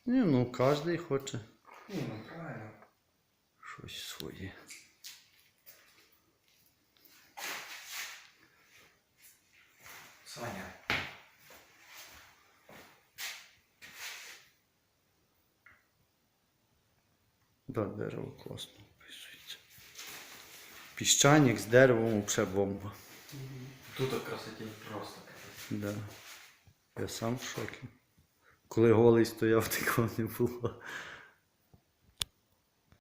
Ні, ну кожен хоче Ні, ну правильно. щось своє. Саня. Да, дерево класно вписується. Піщаник з деревом взагалі бомба. Тут красоті просто. Да. Я сам в шокі. Коли голий стояв, такого не було.